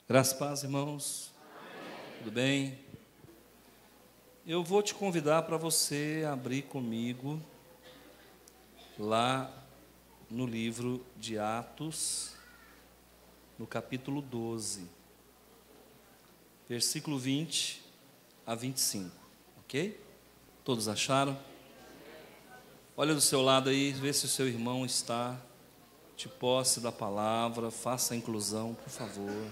Graças a paz, irmãos. Tudo bem? Eu vou te convidar para você abrir comigo lá no livro de Atos, no capítulo 12, versículo 20 a 25, ok? Todos acharam? Olha do seu lado aí, vê se o seu irmão está de posse da palavra, faça a inclusão, por favor.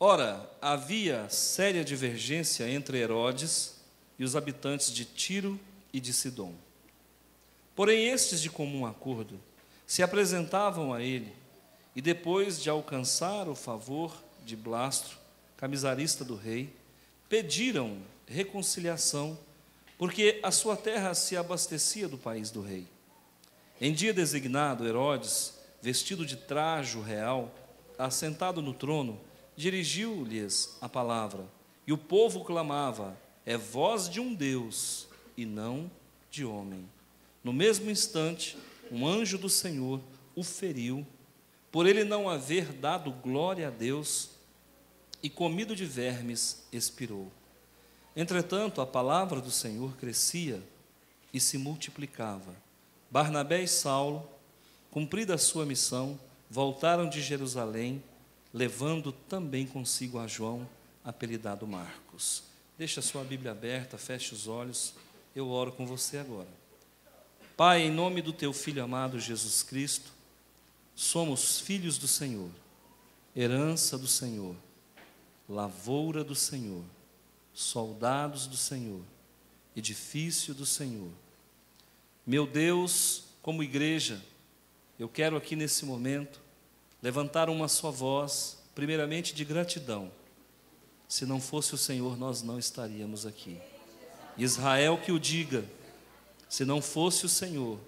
Ora, havia séria divergência entre Herodes e os habitantes de Tiro e de Sidom. Porém, estes, de comum acordo, se apresentavam a ele, e depois de alcançar o favor de Blasto, camisarista do rei, pediram reconciliação, porque a sua terra se abastecia do país do rei. Em dia designado, Herodes, vestido de trajo real, assentado no trono, dirigiu-lhes a palavra, e o povo clamava: é voz de um Deus, e não de homem. No mesmo instante, um anjo do Senhor o feriu, por ele não haver dado glória a Deus, e comido de vermes, expirou. Entretanto, a palavra do Senhor crescia e se multiplicava. Barnabé e Saulo, cumprida a sua missão, voltaram de Jerusalém, levando também consigo a João, apelidado Marcos. Deixa a sua Bíblia aberta, feche os olhos, eu oro com você agora. Pai, em nome do teu Filho amado Jesus Cristo, somos filhos do Senhor, herança do Senhor, lavoura do Senhor, soldados do Senhor, edifício do Senhor. Meu Deus, como igreja, eu quero aqui nesse momento levantar uma só voz, primeiramente de gratidão. Se não fosse o Senhor, nós não estaríamos aqui. Israel que o diga, se não fosse o Senhor,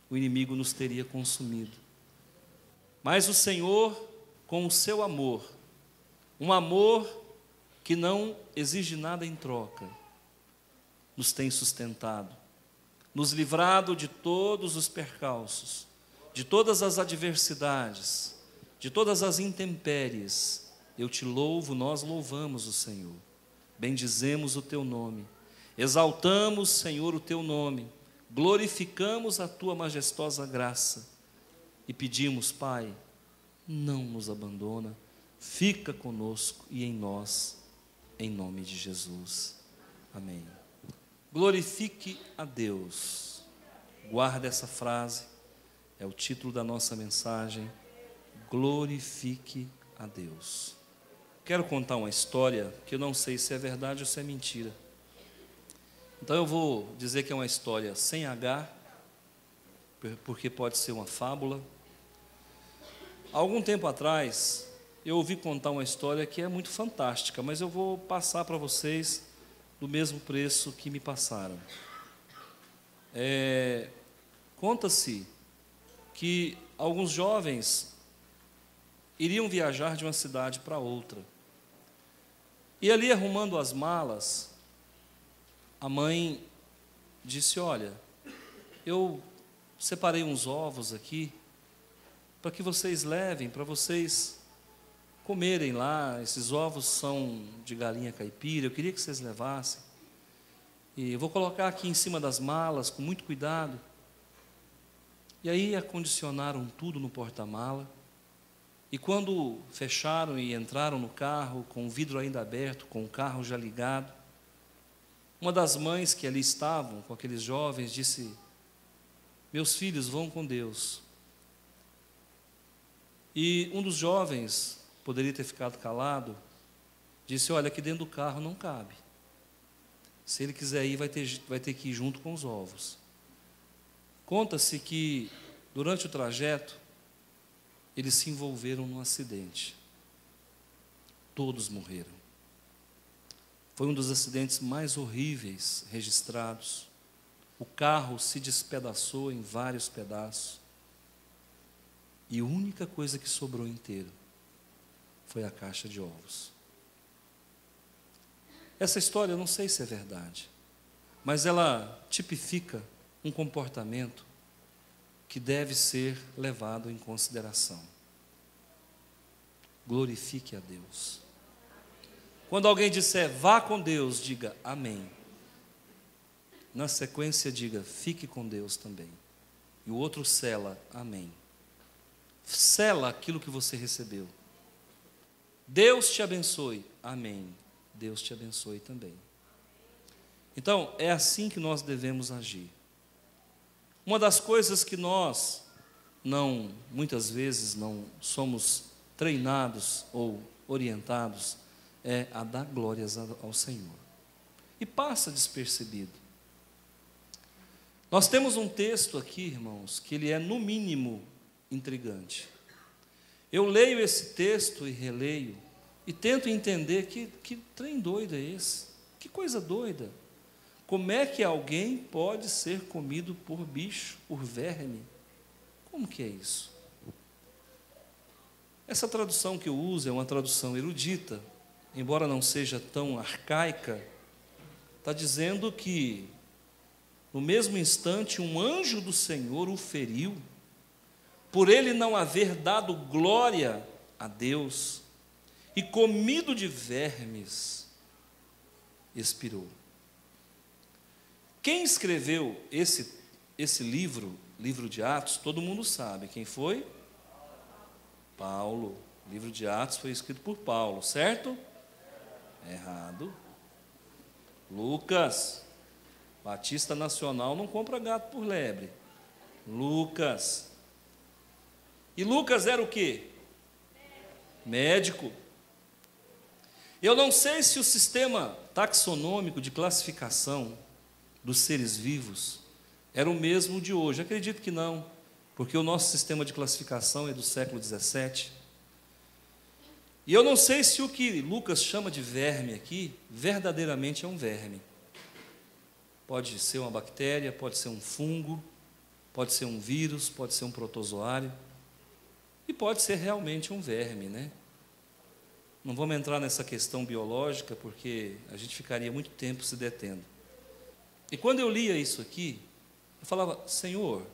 o inimigo nos teria consumido. Mas o Senhor, com o seu amor, um amor que não exige nada em troca, nos tem sustentado, nos livrado de todos os percalços, de todas as adversidades, de todas as intempéries. Eu te louvo, nós louvamos o Senhor, bendizemos o teu nome, exaltamos, Senhor, o teu nome, glorificamos a tua majestosa graça e pedimos, Pai, não nos abandona, fica conosco e em nós, em nome de Jesus, amém. Glorifique a Deus. Guarda essa frase, é o título da nossa mensagem. Glorifique a Deus. Quero contar uma história que eu não sei se é verdade ou se é mentira. Então eu vou dizer que é uma história sem H, porque pode ser uma fábula. Há algum tempo atrás, eu ouvi contar uma história que é muito fantástica, mas eu vou passar para vocês do mesmo preço que me passaram. Conta-se que alguns jovens iriam viajar de uma cidade para outra. E ali, arrumando as malas, a mãe disse: olha, eu separei uns ovos aqui, para que vocês levem, para vocês comerem lá. Esses ovos são de galinha caipira, eu queria que vocês levassem. E eu vou colocar aqui em cima das malas, com muito cuidado. E aí acondicionaram tudo no porta-mala. E quando fecharam e entraram no carro, com o vidro ainda aberto, com o carro já ligado, uma das mães que ali estavam, com aqueles jovens, disse: meus filhos, vão com Deus. E um dos jovens, poderia ter ficado calado, disse: olha, aqui dentro do carro não cabe. Se ele quiser ir, vai ter que ir junto com os ovos. Conta-se que, durante o trajeto, eles se envolveram num acidente. Todos morreram. Foi um dos acidentes mais horríveis registrados. O carro se despedaçou em vários pedaços. E a única coisa que sobrou inteiro foi a caixa de ovos. Essa história eu não sei se é verdade, mas ela tipifica um comportamento que deve ser levado em consideração. Glorifique a Deus. Quando alguém disser vá com Deus, diga amém. Na sequência, diga fique com Deus também. E o outro sela amém. Sela aquilo que você recebeu. Deus te abençoe. Amém. Deus te abençoe também. Então, é assim que nós devemos agir. Uma das coisas que nós muitas vezes não somos treinados ou orientados é a dar glórias ao Senhor. E passa despercebido. Nós temos um texto aqui, irmãos, que ele é no mínimo intrigante. Eu leio esse texto e releio e tento entender que trem doido é esse? Que coisa doida. Como é que alguém pode ser comido por bicho, por verme? Como que é isso? Essa tradução que eu uso é uma tradução erudita, embora não seja tão arcaica, está dizendo que, no mesmo instante, um anjo do Senhor o feriu, por ele não haver dado glória a Deus, e comido de vermes, expirou. Quem escreveu esse livro de Atos, todo mundo sabe. Quem foi? Paulo. O livro de Atos foi escrito por Paulo, certo? Errado. Lucas. Batista Nacional não compra gato por lebre. Lucas. E Lucas era o quê? Médico. Eu não sei se o sistema taxonômico de classificação dos seres vivos era o mesmo de hoje. Acredito que não, porque o nosso sistema de classificação é do século 17. E eu não sei se o que Lucas chama de verme aqui, verdadeiramente é um verme. Pode ser uma bactéria, pode ser um fungo, pode ser um vírus, pode ser um protozoário, e pode ser realmente um verme, né? Não vamos entrar nessa questão biológica, porque a gente ficaria muito tempo se detendo. E quando eu lia isso aqui, eu falava, Senhor,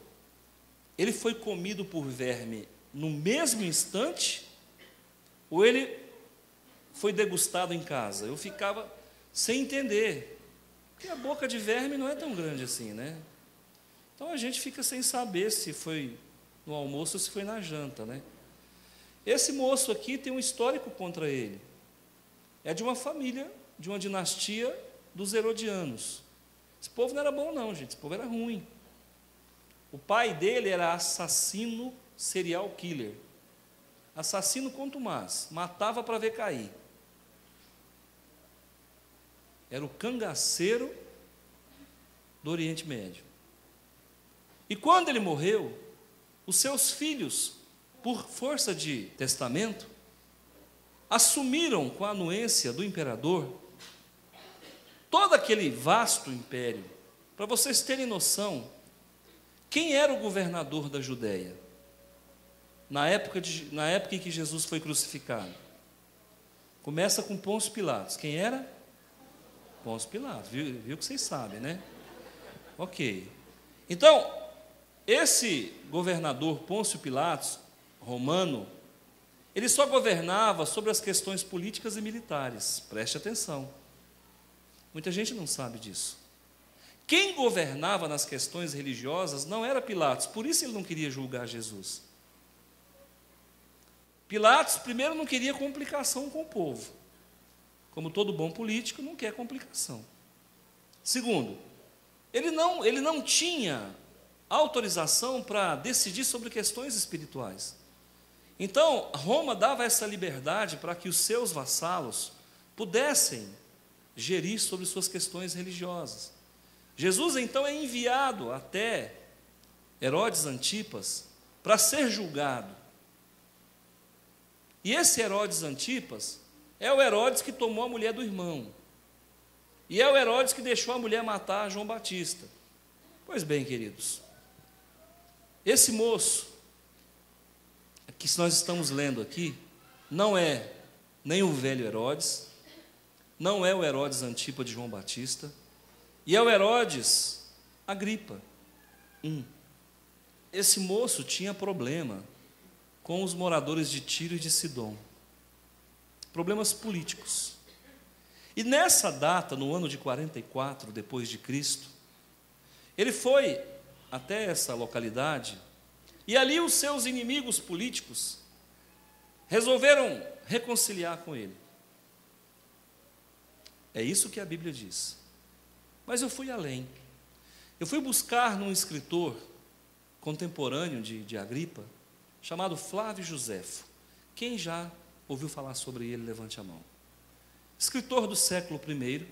ele foi comido por verme no mesmo instante, ou ele foi degustado em casa? Eu ficava sem entender, porque a boca de verme não é tão grande assim, né? Então a gente fica sem saber se foi no almoço ou se foi na janta, né? Esse moço aqui tem um histórico contra ele. É de uma família, de uma dinastia dos Herodianos. Esse povo não era bom não, gente, esse povo era ruim. O pai dele era assassino serial killer. Assassino contumaz, matava para ver cair. Era o cangaceiro do Oriente Médio. E quando ele morreu, os seus filhos, por força de testamento, assumiram com a anuência do imperador todo aquele vasto império. Para vocês terem noção, quem era o governador da Judéia na época em que Jesus foi crucificado? Começa com Pôncio Pilatos. Quem era? Pôncio Pilatos. Viu que vocês sabem, né? Ok. Então, esse governador Pôncio Pilatos, romano, ele só governava sobre as questões políticas e militares. Preste atenção. Muita gente não sabe disso. Quem governava nas questões religiosas não era Pilatos, por isso ele não queria julgar Jesus. Pilatos, primeiro, não queria complicação com o povo. Como todo bom político, não quer complicação. Segundo, ele não tinha autorização para decidir sobre questões espirituais. Então, Roma dava essa liberdade para que os seus vassalos pudessem gerir sobre suas questões religiosas. Jesus, então, é enviado até Herodes Antipas para ser julgado. E esse Herodes Antipas é o Herodes que tomou a mulher do irmão. E é o Herodes que deixou a mulher matar João Batista. Pois bem, queridos, esse moço que nós estamos lendo aqui não é nem o velho Herodes, não é o Herodes Antipa de João Batista, e é o Herodes Agripa. Esse moço tinha problema com os moradores de Tiro e de Sidom, problemas políticos. E nessa data, no ano de 44 depois de Cristo, ele foi até essa localidade, e ali os seus inimigos políticos resolveram reconciliar com ele. É isso que a Bíblia diz. Mas eu fui além. Eu fui buscar num escritor contemporâneo de Agripa, chamado Flávio Josefo. Quem já ouviu falar sobre ele, levante a mão. Escritor do século I,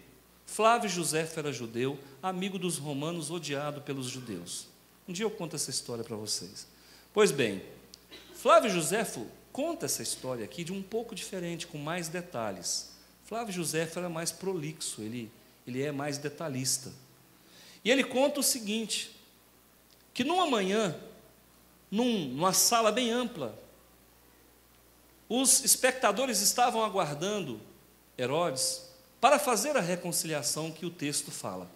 Flávio Josefo era judeu, amigo dos romanos, odiado pelos judeus. Um dia eu conto essa história para vocês. Pois bem, Flávio Josefo conta essa história aqui de um pouco diferente, com mais detalhes. Flávio Josefo era mais prolixo, ele é mais detalhista. E ele conta o seguinte, que numa manhã, numa sala bem ampla, os espectadores estavam aguardando Herodes para fazer a reconciliação que o texto fala.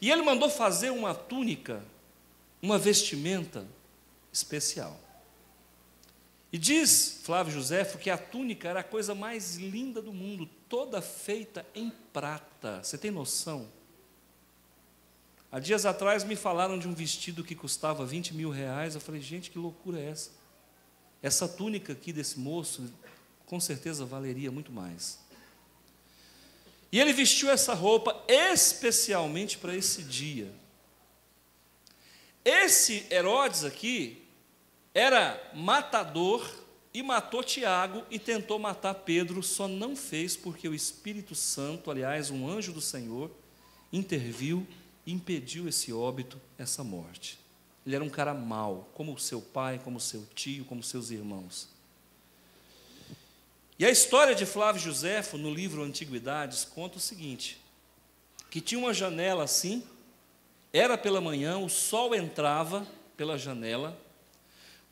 E ele mandou fazer uma túnica, uma vestimenta especial. E diz Flávio Josefo que a túnica era a coisa mais linda do mundo, toda feita em prata. Você tem noção? Há dias atrás me falaram de um vestido que custava 20 mil reais. Eu falei, gente, que loucura é essa? Essa túnica aqui desse moço, com certeza valeria muito mais. E ele vestiu essa roupa especialmente para esse dia. Esse Herodes aqui era matador e matou Tiago e tentou matar Pedro, só não fez porque o Espírito Santo, aliás, um anjo do Senhor, interviu e impediu esse óbito, essa morte. Ele era um cara mau, como o seu pai, como o seu tio, como seus irmãos. E a história de Flávio Josefo, no livro Antiguidades, conta o seguinte, que tinha uma janela assim, era pela manhã, o sol entrava pela janela.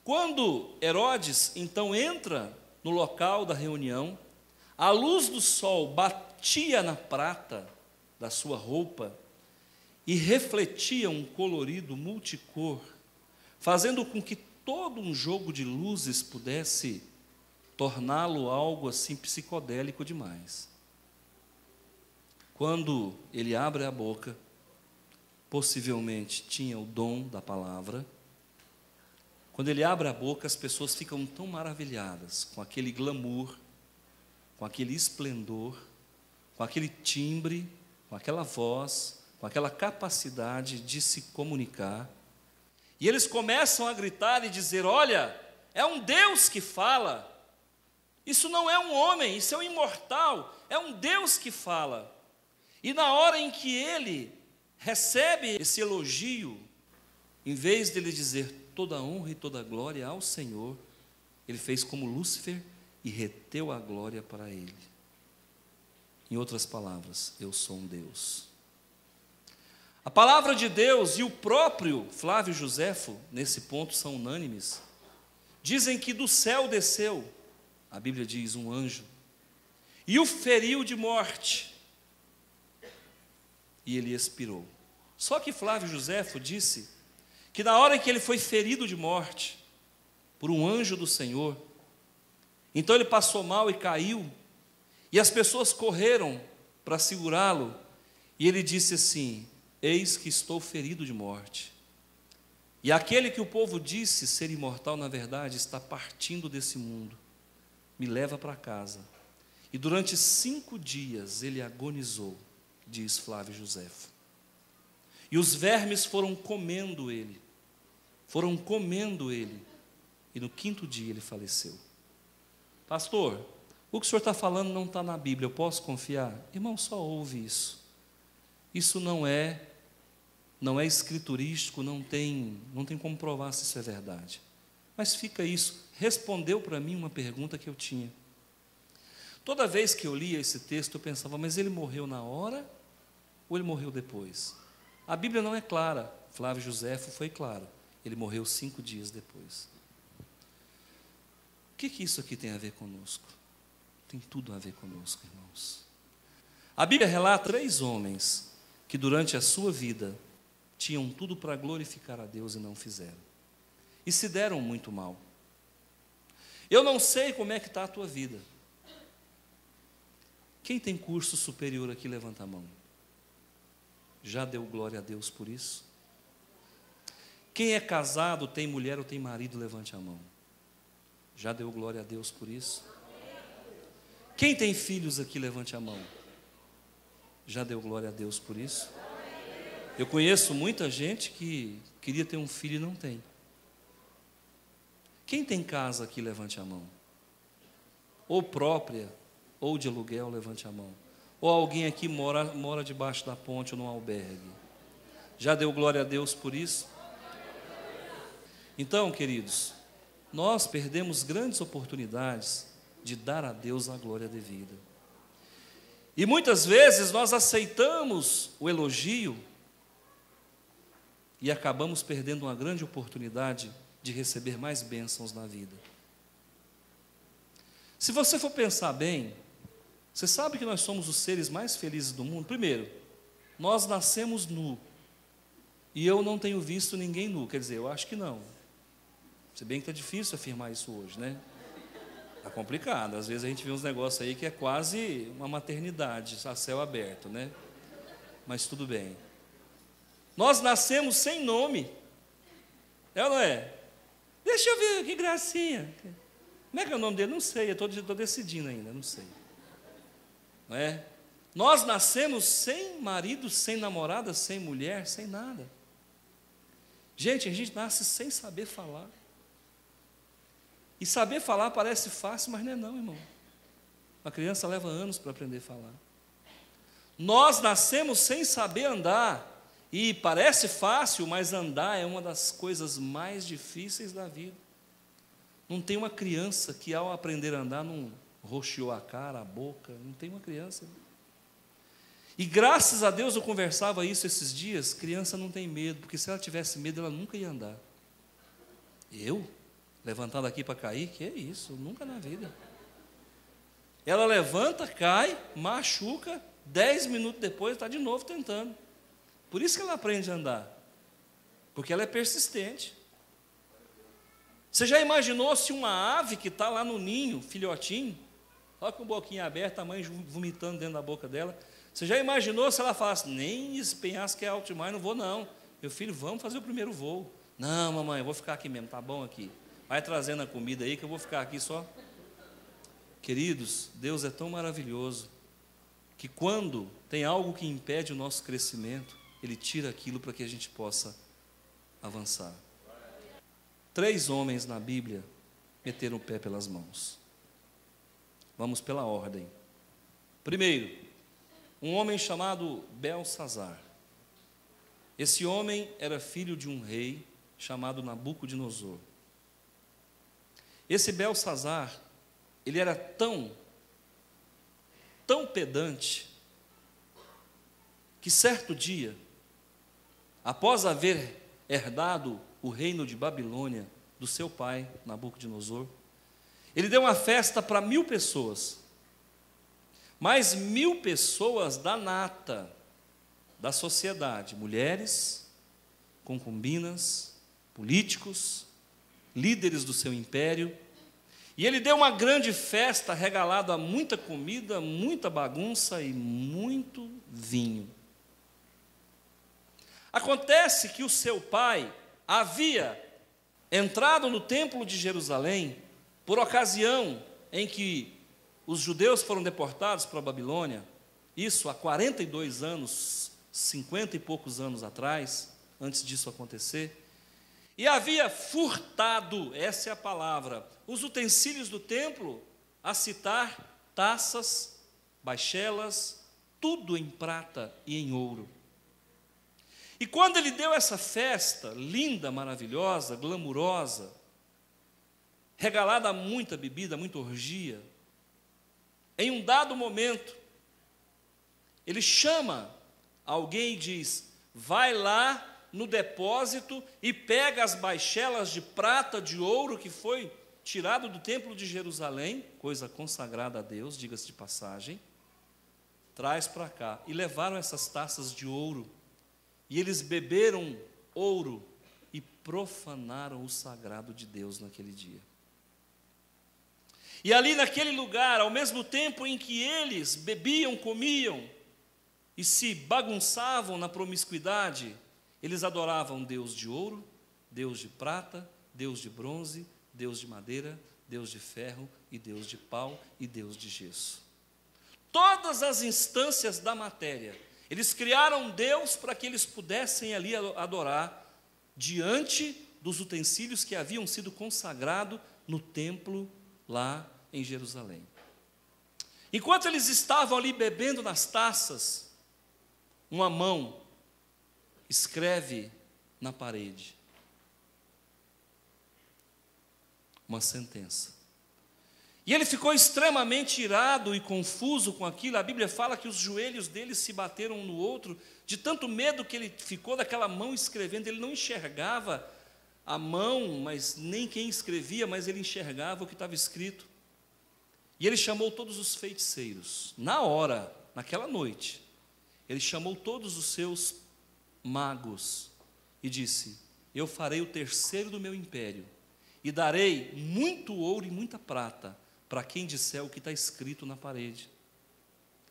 Quando Herodes, então, entra no local da reunião, a luz do sol batia na prata da sua roupa e refletia um colorido multicor, fazendo com que todo um jogo de luzes pudesse torná-lo algo assim psicodélico demais. Quando ele abre a boca, possivelmente tinha o dom da palavra. Quando ele abre a boca, as pessoas ficam tão maravilhadas com aquele glamour, com aquele esplendor, com aquele timbre, com aquela voz, com aquela capacidade de se comunicar. E eles começam a gritar e dizer, olha, é um Deus que fala. Isso não é um homem, isso é um imortal, é um Deus que fala. E na hora em que ele recebe esse elogio, em vez de ele dizer toda honra e toda glória ao Senhor, ele fez como Lúcifer e reteu a glória para ele. Em outras palavras, eu sou um Deus. A palavra de Deus e o próprio Flávio Josefo, nesse ponto, são unânimes. Dizem que do céu desceu, a Bíblia diz, um anjo, e o feriu de morte, e ele expirou. Só que Flávio Josefo disse que na hora em que ele foi ferido de morte por um anjo do Senhor, então ele passou mal e caiu, e as pessoas correram para segurá-lo, e ele disse assim, eis que estou ferido de morte. E aquele que o povo disse ser imortal, na verdade, está partindo desse mundo. Me leva para casa. E durante 5 dias ele agonizou, diz Flávio Josefo. E os vermes foram comendo ele. E no 5º dia ele faleceu. Pastor, o que o senhor está falando não está na Bíblia, eu posso confiar? Irmão, só ouve isso. Isso não é escriturístico, não tem como provar se isso é verdade. Mas fica isso, respondeu para mim uma pergunta que eu tinha. Toda vez que eu lia esse texto, eu pensava, mas ele morreu na hora ou ele morreu depois? A Bíblia não é clara, Flávio Josefo foi claro, ele morreu 5 dias depois. O que isso aqui tem a ver conosco? tem tudo a ver conosco, irmãos. A Bíblia relata 3 homens que durante a sua vida tinham tudo para glorificar a Deus e não fizeram. E se deram muito mal. Eu não sei como é que está a tua vida. Quem tem curso superior aqui, levanta a mão. Já deu glória a Deus por isso? Quem é casado, tem mulher ou tem marido, levante a mão. Já deu glória a Deus por isso? Quem tem filhos aqui, levante a mão. Já deu glória a Deus por isso? Eu conheço muita gente que queria ter um filho e não tem. Quem tem casa aqui, levante a mão. Ou própria, ou de aluguel, levante a mão. Ou alguém aqui mora debaixo da ponte ou num albergue. Já deu glória a Deus por isso? Então, queridos, nós perdemos grandes oportunidades de dar a Deus a glória devida. E muitas vezes nós aceitamos o elogio e acabamos perdendo uma grande oportunidade de receber mais bênçãos na vida. Se você for pensar bem, você sabe que nós somos os seres mais felizes do mundo? Primeiro, nós nascemos nu. E eu não tenho visto ninguém nu. Quer dizer, eu acho que não. Se bem que está difícil afirmar isso hoje, né? Está complicado. Às vezes a gente vê uns negócios aí que é quase uma maternidade, a céu aberto, né? Mas tudo bem. Nós nascemos sem nome. É ou não é? Deixa eu ver, que gracinha. Como é que é o nome dele? Não sei, eu estou decidindo ainda, não sei. Não é? Nós nascemos sem marido, sem namorada, sem mulher, sem nada. Gente, a gente nasce sem saber falar. E saber falar parece fácil, mas não é não, irmão. Uma criança leva anos para aprender a falar. Nós nascemos sem saber andar. E parece fácil, mas andar é uma das coisas mais difíceis da vida. Não tem uma criança que ao aprender a andar não roxeou a cara, a boca. Não tem uma criança. E graças a Deus eu conversava isso esses dias. Criança não tem medo, porque se ela tivesse medo ela nunca ia andar. Eu? Levantando aqui para cair? Que é isso? Nunca na vida. Ela levanta, cai, machuca, 10 minutos depois está de novo tentando. Por isso que ela aprende a andar. Porque ela é persistente. Você já imaginou se uma ave que está lá no ninho, filhotinho, só com a boquinha aberta, a mãe vomitando dentro da boca dela, você já imaginou se ela falasse, nem esse penhasco é alto demais, não vou não. Meu filho, vamos fazer o primeiro voo. Não, mamãe, eu vou ficar aqui mesmo, tá bom aqui. Vai trazendo a comida aí que eu vou ficar aqui só. Queridos, Deus é tão maravilhoso que quando tem algo que impede o nosso crescimento, Ele tira aquilo para que a gente possa avançar. 3 homens na Bíblia meteram o pé pelas mãos. Vamos pela ordem. Primeiro, um homem chamado Belsazar. Esse homem era filho de um rei chamado Nabucodonosor. Esse Belsazar, ele era tão pedante, que certo dia, após haver herdado o reino de Babilônia do seu pai, Nabucodonosor, ele deu uma festa para 1000 pessoas, mas 1000 pessoas da nata, da sociedade, mulheres, concubinas, políticos, líderes do seu império, e ele deu uma grande festa regalada a muita comida, muita bagunça e muito vinho. Acontece que o seu pai havia entrado no templo de Jerusalém por ocasião em que os judeus foram deportados para a Babilônia, isso há 42 anos, 50 e poucos anos atrás, antes disso acontecer, e havia furtado, essa é a palavra, os utensílios do templo, a citar taças, baixelas, tudo em prata e em ouro. E quando ele deu essa festa linda, maravilhosa, glamurosa, regalada a muita bebida, muita orgia, em um dado momento, ele chama alguém e diz, vai lá no depósito e pega as baixelas de prata, de ouro que foi tirado do templo de Jerusalém, coisa consagrada a Deus, diga-se de passagem, traz para cá. E levaram essas taças de ouro, e eles beberam ouro e profanaram o sagrado de Deus naquele dia. E ali naquele lugar, ao mesmo tempo em que eles bebiam, comiam e se bagunçavam na promiscuidade, eles adoravam Deus de ouro, Deus de prata, Deus de bronze, Deus de madeira, Deus de ferro e Deus de pau e Deus de gesso. Todas as instâncias da matéria, eles criaram Deus para que eles pudessem ali adorar diante dos utensílios que haviam sido consagrados no templo lá em Jerusalém. Enquanto eles estavam ali bebendo nas taças, uma mão escreve na parede uma sentença. E ele ficou extremamente irado e confuso com aquilo. A Bíblia fala que os joelhos dele se bateram um no outro, de tanto medo que ele ficou daquela mão escrevendo. Ele não enxergava a mão, mas nem quem escrevia, mas ele enxergava o que estava escrito. E ele chamou todos os feiticeiros. Na hora, naquela noite, ele chamou todos os seus magos e disse: eu farei o terceiro do meu império e darei muito ouro e muita prata para quem disser o que está escrito na parede.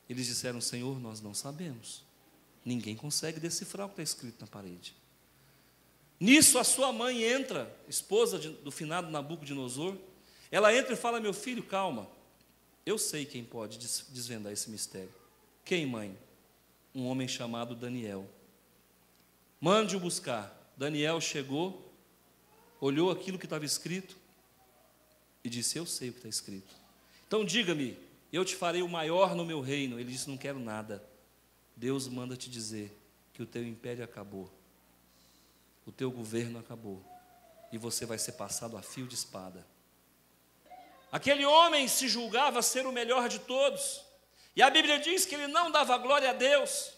Eles disseram: Senhor, nós não sabemos. Ninguém consegue decifrar o que está escrito na parede. Nisso a sua mãe entra, esposa do finado Nabucodonosor. Ela entra e fala: meu filho, calma, eu sei quem pode desvendar esse mistério. Quem, mãe? Um homem chamado Daniel. Mande-o buscar. Daniel chegou, olhou aquilo que estava escrito e disse: eu sei o que está escrito. Então diga-me, eu te farei o maior no meu reino. Ele disse: não quero nada. Deus manda te dizer que o teu império acabou, o teu governo acabou, e você vai ser passado a fio de espada. Aquele homem se julgava ser o melhor de todos, e a Bíblia diz que ele não dava glória a Deus.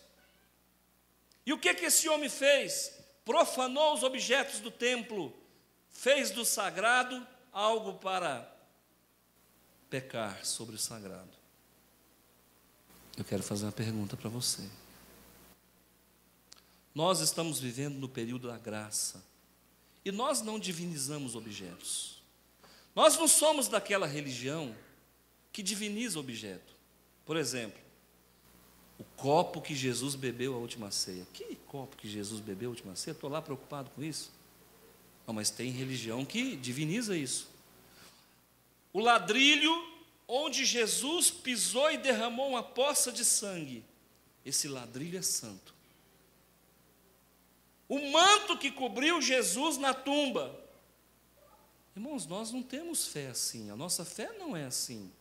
E o que esse homem fez? Profanou os objetos do templo, fez do sagrado algo para pecar sobre o sagrado. Eu quero fazer uma pergunta para você. Nós estamos vivendo no período da graça, e nós não divinizamos objetos. Nós não somos daquela religião que diviniza objeto. Por exemplo, o copo que Jesus bebeu a última ceia. Que copo que Jesus bebeu a última ceia? Estou lá preocupado com isso. Não, mas tem religião que diviniza isso. O ladrilho onde Jesus pisou e derramou uma poça de sangue. Esse ladrilho é santo. O manto que cobriu Jesus na tumba. Irmãos, nós não temos fé assim. A nossa fé não é assim.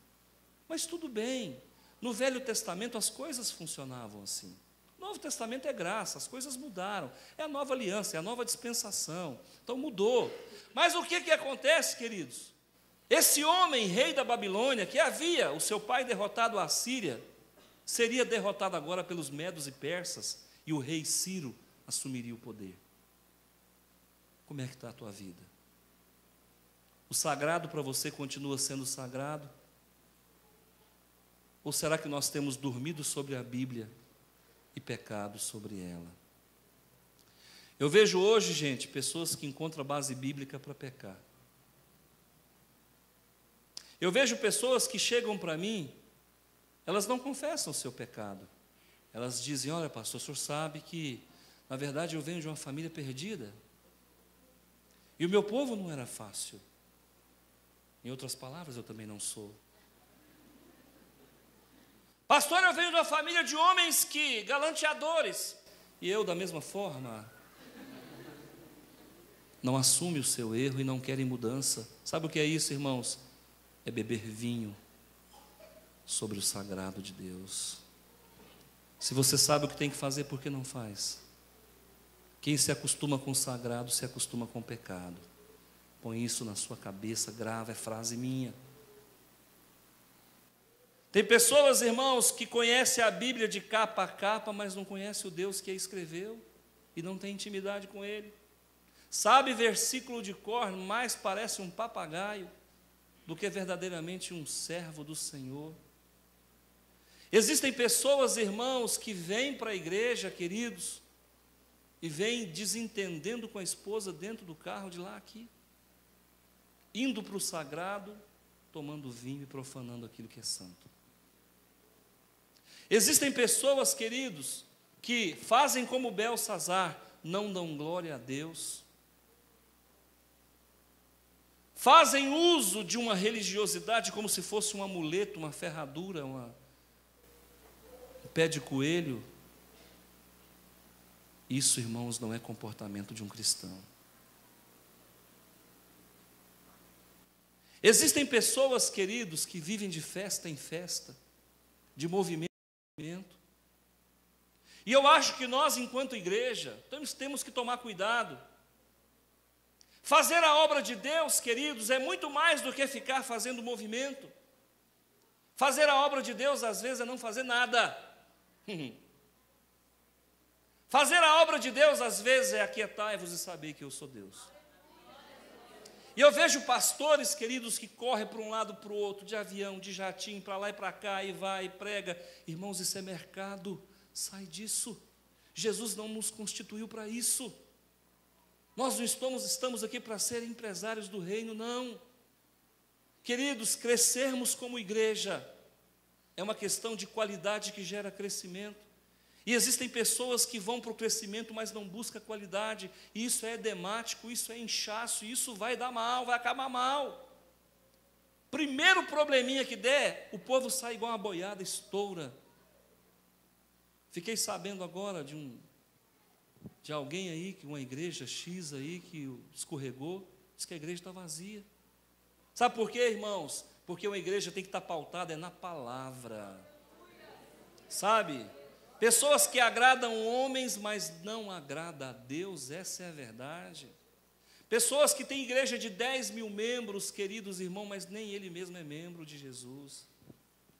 Mas tudo bem. No Velho Testamento as coisas funcionavam assim. No Novo Testamento é graça, as coisas mudaram. É a nova aliança, é a nova dispensação. Então mudou. Mas o que acontece, queridos? Esse homem, rei da Babilônia, que havia o seu pai derrotado a Assíria, seria derrotado agora pelos medos e persas, e o rei Ciro assumiria o poder. Como é que está a tua vida? O sagrado para você continua sendo sagrado? Ou será que nós temos dormido sobre a Bíblia e pecado sobre ela? Eu vejo hoje, gente, pessoas que encontram base bíblica para pecar. Eu vejo pessoas que chegam para mim, elas não confessam o seu pecado. Elas dizem: olha, pastor, o senhor sabe que, na verdade, eu venho de uma família perdida. E o meu povo não era fácil. Em outras palavras, eu também não sou. Pastor, eu venho de uma família de homens galanteadores. E eu, da mesma forma, não assume o seu erro e não querem mudança. Sabe o que é isso, irmãos? É beber vinho sobre o sagrado de Deus. Se você sabe o que tem que fazer, por que não faz? Quem se acostuma com o sagrado, se acostuma com o pecado. Põe isso na sua cabeça, grava, é frase minha. Tem pessoas, irmãos, que conhecem a Bíblia de capa a capa, mas não conhecem o Deus que a escreveu e não tem intimidade com Ele. Sabe versículo de cor, mas parece um papagaio. do que verdadeiramente um servo do Senhor. Existem pessoas, irmãos, que vêm para a igreja, queridos, e vêm desentendendo com a esposa dentro do carro, de lá a aqui, indo para o sagrado, tomando vinho e profanando aquilo que é santo. Existem pessoas, queridos, que fazem como Belsazar, não dão glória a Deus, fazem uso de uma religiosidade como se fosse um amuleto, uma ferradura, um pé de coelho. Isso, irmãos, não é comportamento de um cristão. Existem pessoas, queridos, que vivem de festa em festa, de movimento em movimento. E eu acho que nós, enquanto igreja, temos que tomar cuidado. Fazer a obra de Deus, queridos, é muito mais do que ficar fazendo movimento. Fazer a obra de Deus, às vezes, é não fazer nada. Fazer a obra de Deus, às vezes, é aquietai-vos e saber que eu sou Deus. E eu vejo pastores, queridos, que correm para um lado para o outro, de avião, de jatinho, para lá e para cá, e vai, e prega. Irmãos, isso é mercado, sai disso. Jesus não nos constituiu para isso. Nós não estamos aqui para ser empresários do reino, não. Queridos, crescermos como igreja é uma questão de qualidade que gera crescimento. E existem pessoas que vão para o crescimento, mas não buscam qualidade. E isso é edemático, isso é inchaço, isso vai dar mal, vai acabar mal. Primeiro probleminha que der, o povo sai igual uma boiada, estoura. Fiquei sabendo agora de alguém aí, que uma igreja X aí, que escorregou, diz que a igreja está vazia. Sabe por quê, irmãos? Porque uma igreja tem que estar pautada na palavra. Sabe? Pessoas que agradam homens, mas não agradam a Deus, essa é a verdade. Pessoas que têm igreja de 10 mil membros, queridos irmãos, mas nem ele mesmo é membro de Jesus,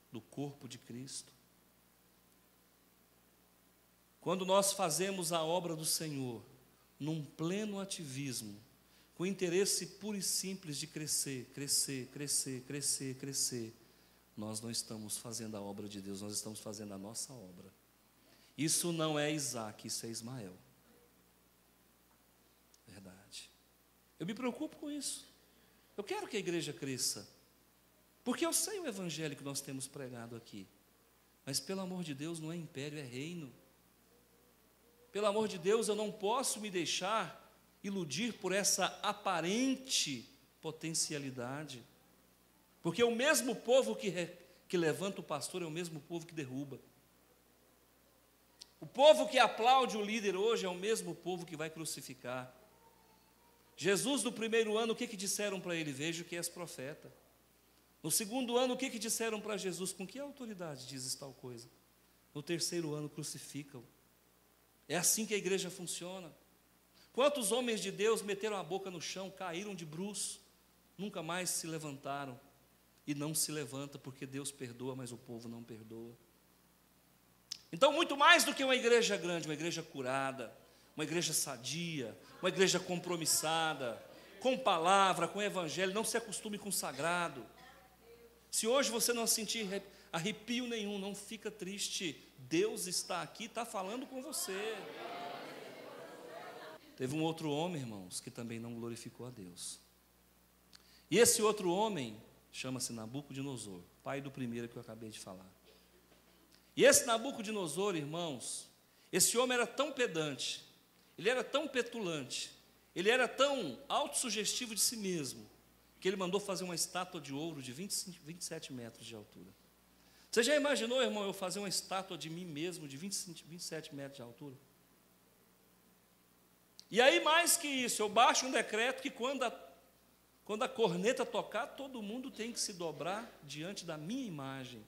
do corpo de Cristo. Quando nós fazemos a obra do Senhor, num pleno ativismo, com interesse puro e simples de crescer, nós não estamos fazendo a obra de Deus, nós estamos fazendo a nossa obra. Isso não é Isaac, isso é Ismael. Verdade. Eu me preocupo com isso. Eu quero que a igreja cresça, porque eu sei o evangelho que nós temos pregado aqui. Mas pelo amor de Deus, não é império, é reino. Pelo amor de Deus, eu não posso me deixar iludir por essa aparente potencialidade. Porque o mesmo povo que levanta o pastor é o mesmo povo que derruba. O povo que aplaude o líder hoje é o mesmo povo que vai crucificar. Jesus, no primeiro ano, o que disseram para ele? Vejo que és profeta. No segundo ano, o que disseram para Jesus? Com que autoridade dizes tal coisa? No terceiro ano, crucificam. É assim que a igreja funciona. Quantos homens de Deus meteram a boca no chão, caíram de bruços, nunca mais se levantaram? E não se levanta porque Deus perdoa, mas o povo não perdoa. Então, muito mais do que uma igreja grande, uma igreja curada, uma igreja sadia, uma igreja compromissada, com palavra, com evangelho, não se acostume com o sagrado. Se hoje você não sentir arrepio nenhum, não fica triste, Deus está aqui, está falando com você. Teve um outro homem, irmãos, que também não glorificou a Deus. E esse outro homem chama-se Nabucodonosor, pai do primeiro que eu acabei de falar. E esse Nabucodonosor, irmãos, esse homem era tão pedante, ele era tão petulante, ele era tão autossugestivo de si mesmo, que ele mandou fazer uma estátua de ouro de 27 metros de altura. Você já imaginou, irmão, eu fazer uma estátua de mim mesmo de 27 metros de altura? E aí, mais que isso, eu baixo um decreto que quando a corneta tocar, todo mundo tem que se dobrar diante da minha imagem.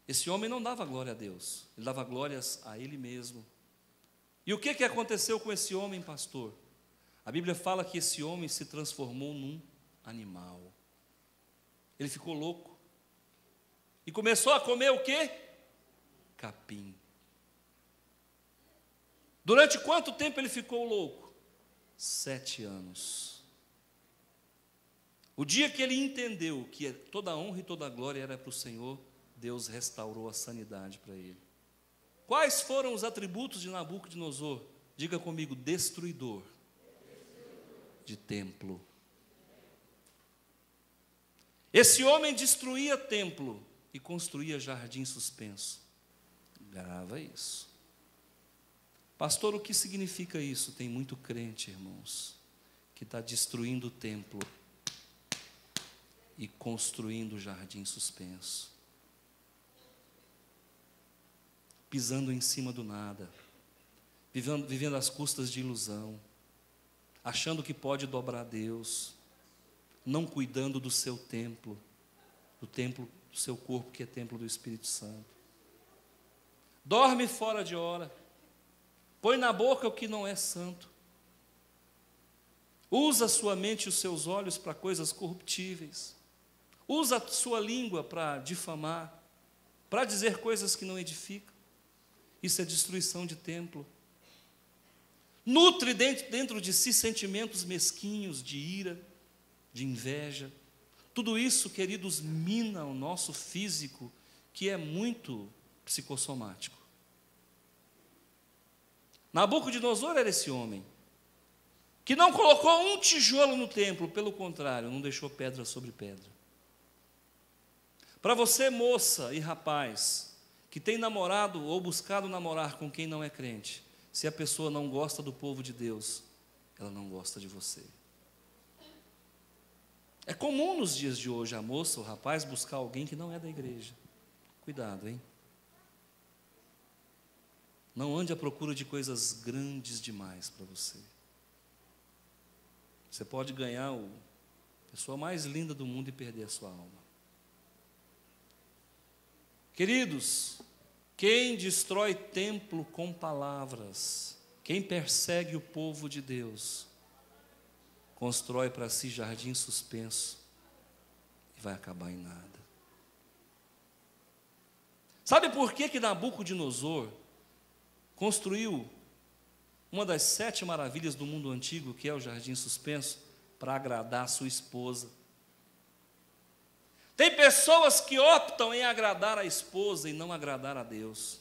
Esse homem não dava glória a Deus, ele dava glórias a ele mesmo. E o que aconteceu com esse homem, pastor? A Bíblia fala que esse homem se transformou num animal. Ele ficou louco. E começou a comer o quê? Capim. Durante quanto tempo ele ficou louco? 7 anos. O dia que ele entendeu que toda a honra e toda a glória era para o Senhor, Deus restaurou a sanidade para ele. Quais foram os atributos de Nabucodonosor? Diga comigo: destruidor de templo. Esse homem destruía templo e construía jardim suspenso. Grava isso. Pastor, o que significa isso? Tem muito crente, irmãos, que está destruindo o templo e construindo o jardim suspenso. Pisando em cima do nada, vivendo às custas de ilusão, achando que pode dobrar Deus, não cuidando do seu templo, do templo do seu corpo, que é templo do Espírito Santo. Dorme fora de hora, põe na boca o que não é santo, usa a sua mente e os seus olhos para coisas corruptíveis, usa a sua língua para difamar, para dizer coisas que não edificam. Isso é destruição de templo. Nutre dentro de si sentimentos mesquinhos, de ira, de inveja. Tudo isso, queridos, mina o nosso físico, que é muito psicossomático. Nabucodonosor era esse homem, que não colocou um tijolo no templo, pelo contrário, não deixou pedra sobre pedra. Para você, moça e rapaz, que tem namorado ou buscado namorar com quem não é crente, se a pessoa não gosta do povo de Deus, ela não gosta de você. É comum nos dias de hoje a moça ou o rapaz buscar alguém que não é da igreja. Cuidado, hein? Não ande à procura de coisas grandes demais para você. Você pode ganhar a pessoa mais linda do mundo e perder a sua alma. Queridos, quem destrói templo com palavras, quem persegue o povo de Deus, constrói para si jardim suspenso e vai acabar em nada. Sabe por que Nabucodonosor construiu uma das 7 maravilhas do mundo antigo, que é o jardim suspenso? Para agradar a sua esposa. Tem pessoas que optam em agradar a esposa e não agradar a Deus.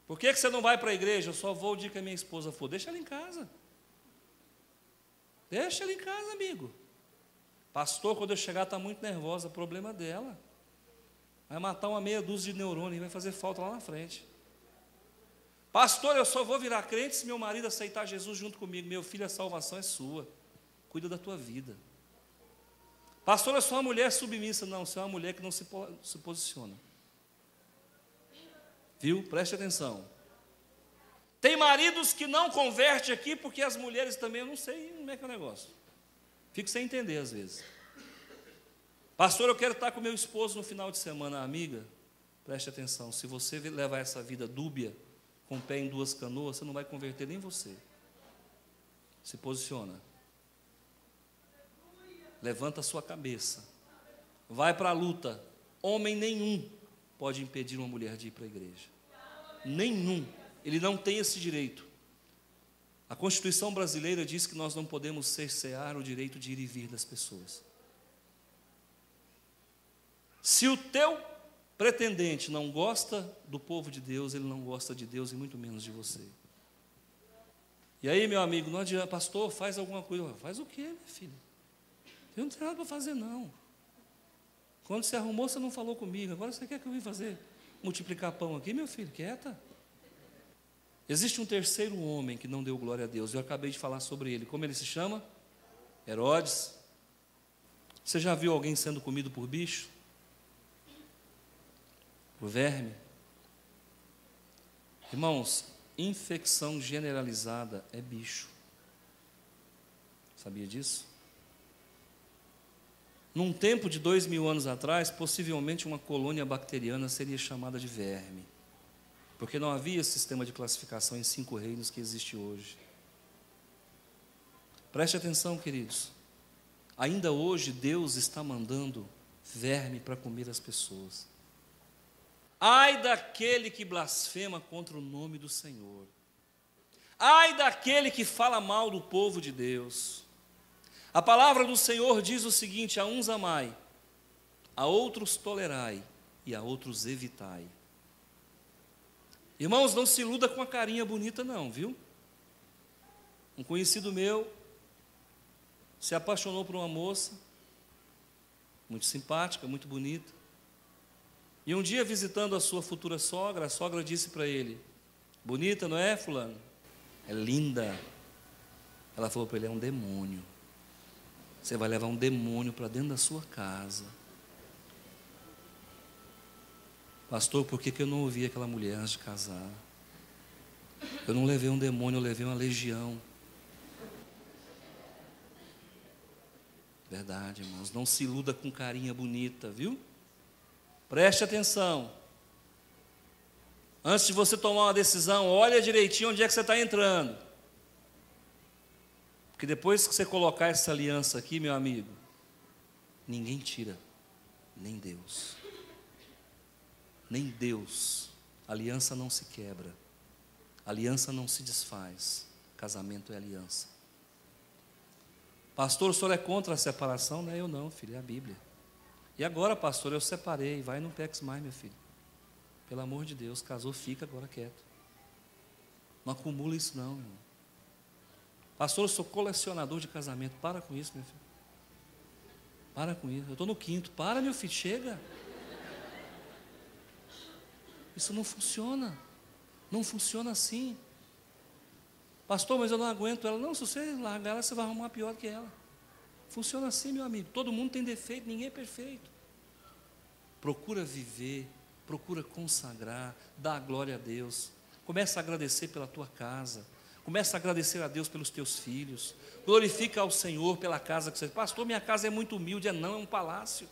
Por que você não vai para a igreja? Eu só vou o dia que a minha esposa for. Deixa ela em casa. Deixa ela em casa, amigo. Pastor, quando eu chegar está muito nervosa, problema dela. Vai matar uma meia dúzia de neurônios e vai fazer falta lá na frente. Pastor, eu só vou virar crente se meu marido aceitar Jesus junto comigo. Meu filho, a salvação é sua. Cuida da tua vida. Pastor, eu sou uma mulher submissa. Não, você é uma mulher que não se posiciona. Viu? Preste atenção. Tem maridos que não convertem aqui porque as mulheres também, eu não sei como é que é o negócio. Fico sem entender às vezes. Pastor, eu quero estar com meu esposo no final de semana. Amiga, preste atenção. Se você levar essa vida dúbia, com o pé em 2 canoas, você não vai converter nem você. Se posiciona. Levanta a sua cabeça. Vai para a luta. Homem nenhum pode impedir uma mulher de ir para a igreja. Nenhum. Ele não tem esse direito. A Constituição brasileira diz que nós não podemos cercear o direito de ir e vir das pessoas. Se o teu pretendente não gosta do povo de Deus, ele não gosta de Deus e muito menos de você. E aí, meu amigo, não adianta, pastor, faz alguma coisa. Faz o quê, minha filha? Eu não tenho nada para fazer, não. Quando você arrumou, você não falou comigo. Agora você quer que eu vim fazer? Multiplicar pão aqui, meu filho? Quieta. Existe um terceiro homem que não deu glória a Deus. Eu acabei de falar sobre ele. Como ele se chama? Herodes. Você já viu alguém sendo comido por bicho? Por verme? Irmãos, infecção generalizada é bicho. Sabia disso? Num tempo de 2000 anos atrás, possivelmente uma colônia bacteriana seria chamada de verme, porque não havia sistema de classificação em 5 reinos que existe hoje. Preste atenção, queridos. Ainda hoje Deus está mandando verme para comer as pessoas. Ai daquele que blasfema contra o nome do Senhor. Ai daquele que fala mal do povo de Deus. A palavra do Senhor diz o seguinte: a uns amai, a outros tolerai e a outros evitai. Irmãos, não se iluda com a carinha bonita não, viu? Um conhecido meu se apaixonou por uma moça, muito simpática, muito bonita. E um dia, visitando a sua futura sogra, a sogra disse para ele: bonita, não é, fulano? É linda. Ela falou para ele: é um demônio. Você vai levar um demônio para dentro da sua casa. Pastor, por que eu não ouvi aquela mulher antes de casar? Eu não levei um demônio, eu levei uma legião. Verdade, irmãos, não se iluda com carinha bonita, viu? Preste atenção. Antes de você tomar uma decisão, olha direitinho onde é que você está entrando. Porque depois que você colocar essa aliança aqui, meu amigo, ninguém tira, nem Deus. Nem Deus. Aliança não se quebra, aliança não se desfaz, casamento é aliança. Pastor, o senhor é contra a separação? Não é eu não, filho, é a Bíblia. E agora, pastor, eu separei, vai, não peques mais, meu filho. Pelo amor de Deus, casou, fica agora quieto. Não acumula isso não, meu irmão. Pastor, eu sou colecionador de casamento. Para com isso, meu filho. Para com isso. Eu estou no 5º. Para, meu filho, chega. Isso não funciona. Não funciona assim. Pastor, mas eu não aguento ela. Não, se você largar ela, você vai arrumar pior que ela. Funciona assim, meu amigo. Todo mundo tem defeito, ninguém é perfeito. Procura viver, procura consagrar, dá a glória a Deus. Começa a agradecer pela tua casa. Começa a agradecer a Deus pelos teus filhos. Glorifica ao Senhor pela casa que você... Pastor, minha casa é muito humilde. Não, é um palácio.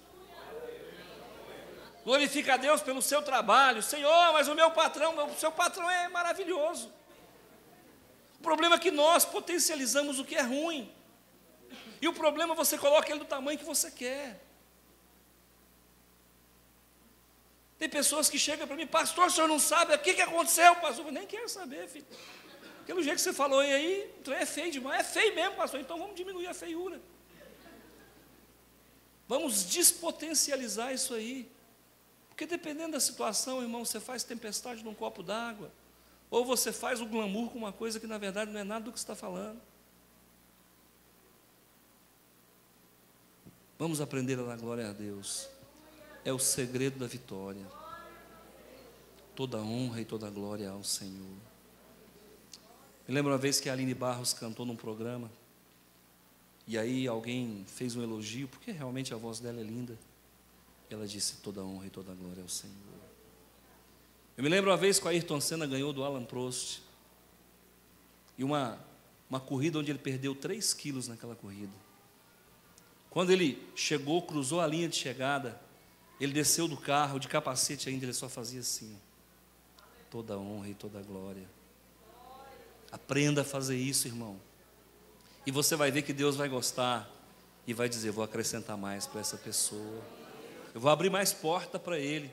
Glorifica a Deus pelo seu trabalho. Senhor, mas o meu patrão, o seu patrão é maravilhoso. O problema é que nós potencializamos o que é ruim. E o problema é você coloca ele do tamanho que você quer. Tem pessoas que chegam para mim: pastor, o senhor não sabe o que aconteceu, pastor? Eu nem quero saber, filho. Pelo jeito que você falou aí, é feio demais. É feio mesmo, pastor, então vamos diminuir a feiura. Vamos despotencializar isso aí. Porque dependendo da situação, irmão, você faz tempestade num copo d'água, ou você faz o glamour com uma coisa que na verdade não é nada do que você está falando. Vamos aprender a dar glória a Deus. É o segredo da vitória. Toda honra e toda glória ao Senhor. Me lembro uma vez que a Aline Barros cantou num programa, e aí alguém fez um elogio, porque realmente a voz dela é linda. Ela disse: toda honra e toda glória ao Senhor. Eu me lembro uma vez que o Ayrton Senna ganhou do Alan Prost, e uma corrida onde ele perdeu 3 quilos naquela corrida. Quando ele chegou, cruzou a linha de chegada, ele desceu do carro, de capacete ainda, ele só fazia assim: toda honra e toda glória. Aprenda a fazer isso, irmão. E você vai ver que Deus vai gostar e vai dizer: vou acrescentar mais para essa pessoa. Eu vou abrir mais porta para ele.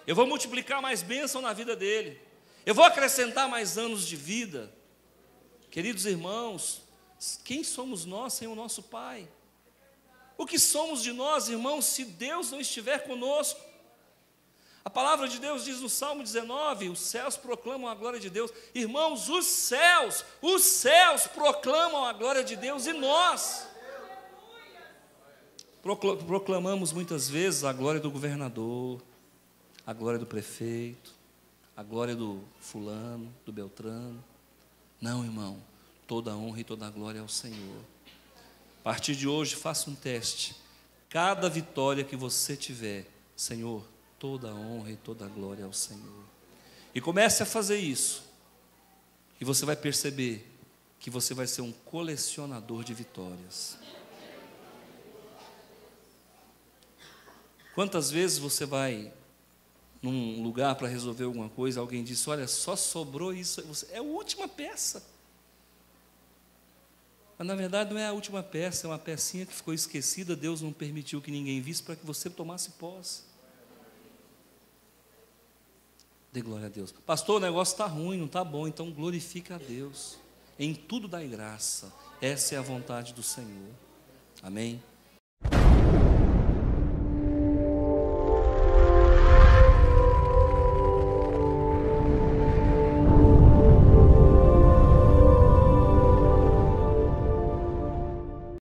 Eu vou multiplicar mais bênção na vida dele. Eu vou acrescentar mais anos de vida. Queridos irmãos, quem somos nós sem o nosso Pai? O que somos de nós, irmãos, se Deus não estiver conosco? A palavra de Deus diz no Salmo 19: os céus proclamam a glória de Deus. Irmãos, os céus proclamam a glória de Deus, e nós proclamamos muitas vezes a glória do governador, a glória do prefeito, a glória do fulano, do beltrano. Não, irmão, toda honra e toda glória ao Senhor. A partir de hoje, faça um teste. Cada vitória que você tiver, Senhor, toda honra e toda glória ao Senhor. E comece a fazer isso, e você vai perceber que você vai ser um colecionador de vitórias. Quantas vezes você vai num lugar para resolver alguma coisa, alguém diz: olha, só sobrou isso, é a última peça. Mas na verdade não é a última peça, é uma pecinha que ficou esquecida, Deus não permitiu que ninguém visse para que você tomasse posse. Dê glória a Deus. Pastor, o negócio está ruim, não está bom, então glorifica a Deus. Em tudo dai graça, essa é a vontade do Senhor. Amém?